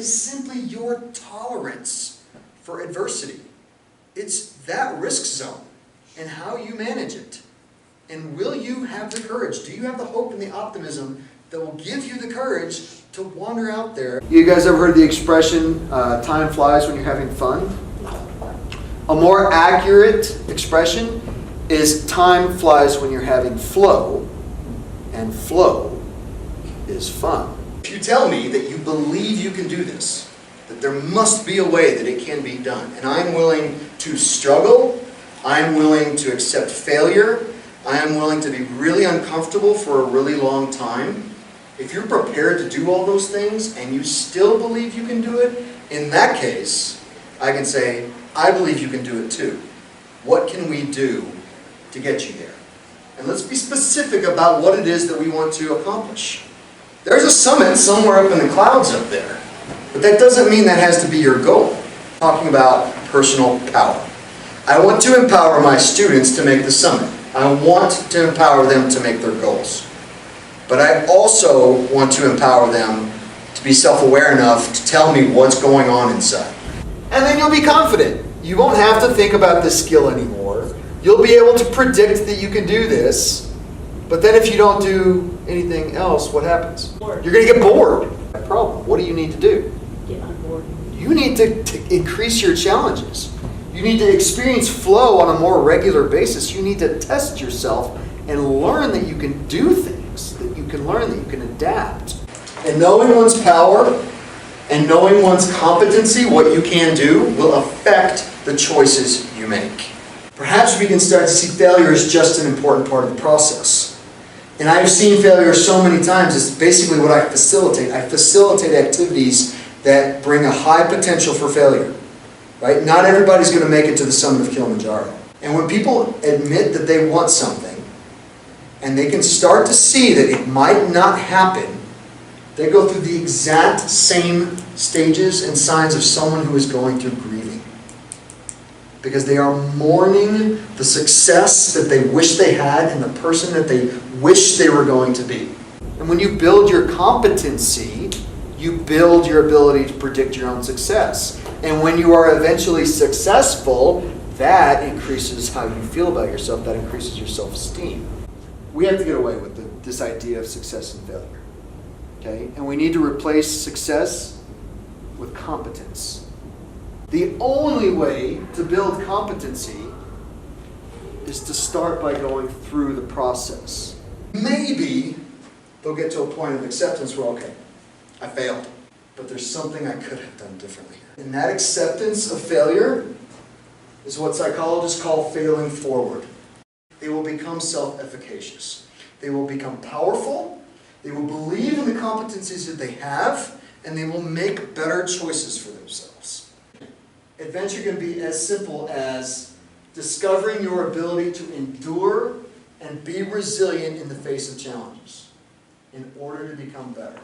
is simply your tolerance for adversity. It's that risk zone and how you manage it. And will you have the courage? Do you have the hope and the optimism that will give you the courage to wander out there? You guys ever heard the expression, time flies when you're having fun? A more accurate expression is time flies when you're having flow, and flow is fun. If you tell me that you believe you can do this, that there must be a way that it can be done, and I'm willing to struggle, I'm willing to accept failure, I am willing to be really uncomfortable for a really long time. If you're prepared to do all those things and you still believe you can do it, in that case, I can say, I believe you can do it too. What can we do to get you there? And let's be specific about what it is that we want to accomplish. There's a summit somewhere up in the clouds up there, but that doesn't mean that has to be your goal. I'm talking about personal power. I want to empower my students to make the summit. I want to empower them to make their goals. But I also want to empower them to be self-aware enough to tell me what's going on inside. And then you'll be confident. You won't have to think about this skill anymore. You'll be able to predict that you can do this. But then if you don't do anything else, what happens? You're going to get bored. Problem. What do you need to do? Get on board. You need to increase your challenges. You need to experience flow on a more regular basis. You need to test yourself and learn that you can do things, that you can learn, that you can adapt. And knowing one's power and knowing one's competency, what you can do, will affect the choices you make. Perhaps we can start to see failure as just an important part of the process. And I've seen failure so many times. It's basically what I facilitate. I facilitate activities that bring a high potential for failure. Right? Not everybody's going to make it to the summit of Kilimanjaro. And when people admit that they want something, and they can start to see that it might not happen, they go through the exact same stages and signs of someone who is going through grieving. Because they are mourning the success that they wish they had and the person that they wish they were going to be. And when you build your competency, you build your ability to predict your own success. And when you are eventually successful, that increases how you feel about yourself. That increases your self-esteem. We have to get away with this idea of success and failure. Okay? And we need to replace success with competence. The only way to build competency is to start by going through the process. Maybe they'll get to a point of acceptance where, okay, I failed, but there's something I could have done differently. And that acceptance of failure is what psychologists call failing forward. They will become self-efficacious. They will become powerful. They will believe in the competencies that they have, and they will make better choices for themselves. Adventure can be as simple as discovering your ability to endure and be resilient in the face of challenges in order to become better.